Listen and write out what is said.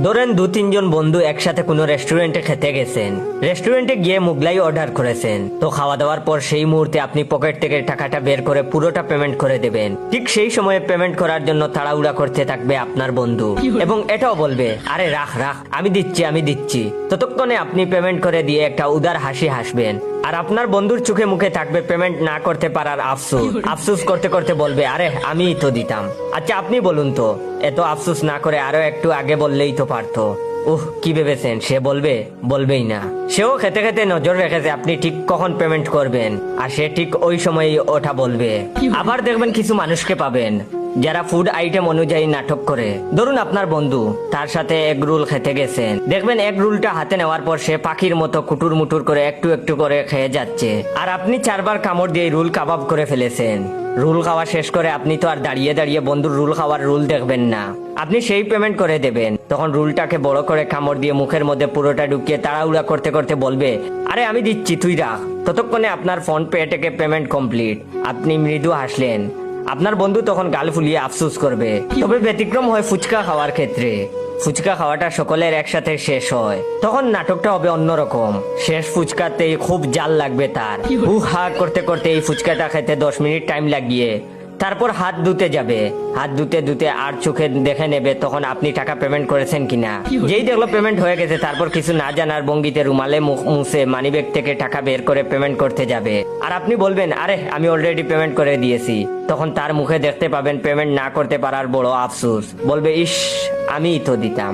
ধরেন 2-3 জন বন্ধু একসাথে কোনো রেস্টুরেন্টে খেতে গেছেন। রেস্টুরেন্টে গিয়ে মুগলাই অর্ডার করেছেন। তো খাওয়া দাওয়ার পর সেই মুহূর্তে আপনি পকেট থেকে টাকাটা বের করে পুরোটা পেমেন্ট করে দেবেন। ঠিক সেই সময়ে পেমেন্ট করার জন্য তাড়াহুড়া করতে থাকবে আপনার বন্ধু এবং এটাও বলবে, আরে রাখ রাখ, আমি দিচ্ছি। ততক্ষণে আপনি পেমেন্ট করে দিয়ে একটা উদার হাসি হাসবেন। আর আপনার বন্ধুর চোখে মুখে থাকবে পেমেন্ট না করতে পারার আফসোস করতে করতে বলবে, আরে আমিই তো দিতাম। আচ্ছা আপনি বলুন তো, এত আফসোস না করে আরো একটু আগে বললেই তো পারতো। কি ভেবেছেন সে বলবেই না। সেও খেতে খেতে নজর রেখেছে আপনি ঠিক কখন পেমেন্ট করবেন, আর সে ঠিক ওই সময়ই ওটা বলবে। আবার দেখবেন কিছু মানুষকে পাবেন যারা ফুড আইটেম অনুযায়ী নাটক করে। ধরুন আপনার বন্ধু তার সাথে এগ রোল খেতে গেছেন, দেখবেন এগ রোলটা হাতে নেওয়ার পর সে পাখির মতো কুটুর মুটুর করে একটু একটু করে খেয়ে যাচ্ছে, আর আপনি 4বার কামড় দিয়ে রোল কাবাব করে ফেলেছেন। রোল খাওয়া শেষ করে আপনি তো আর দাঁড়িয়ে দাঁড়িয়ে বন্ধুর রোল খাওয়ার রোল দেখবেন না, আপনি সেই পেমেন্ট করে দেবেন। তখন রোলটাকে বড় করে কামড় দিয়ে মুখের মধ্যে পুরোটা ঢুকিয়ে তাড়াহুড়া করতে করতে বলবে, আরে আমি দিচ্ছি, তুই রাখ। ততক্ষণে আপনার ফোন পে থেকে পেমেন্ট কমপ্লিট। আপনি মৃদু হাসলেন। আপনার বন্ধু তখন গাল ফুলিয়ে আফসোস করবে। তবে ব্যতিক্রম হয় ফুচকা খাওয়ার ক্ষেত্রে। ফুচকা খাওয়াটা সকলের একসাথে শেষ হয়, তখন নাটকটা হবে অন্যরকম। শেষ ফুচকাতেই খুব জাল লাগবে তার। হা করতে করতে এই ফুচকাটা খেতে 10 মিনিট টাইম লাগিয়ে তারপর হাত ধুতে যাবে। হাত ধুতে আর চোখে দেখে নেবে তখন আপনি টাকা পেমেন্ট করেছেন কিনা। যেই দেখলো পেমেন্ট হয়ে গেছে, তারপর কিছু না জানার ভঙ্গিতে রুমালে মুখ মুছে মানিব্যাগ থেকে টাকা বের করে পেমেন্ট করতে যাবে। আর আপনি বলবেন, আরে আমি অলরেডি পেমেন্ট করে দিয়েছি। তখন তার মুখে দেখতে পাবেন পেমেন্ট না করতে পারার বড় আফসোস। বলবে, ইস আমিই তো দিতাম।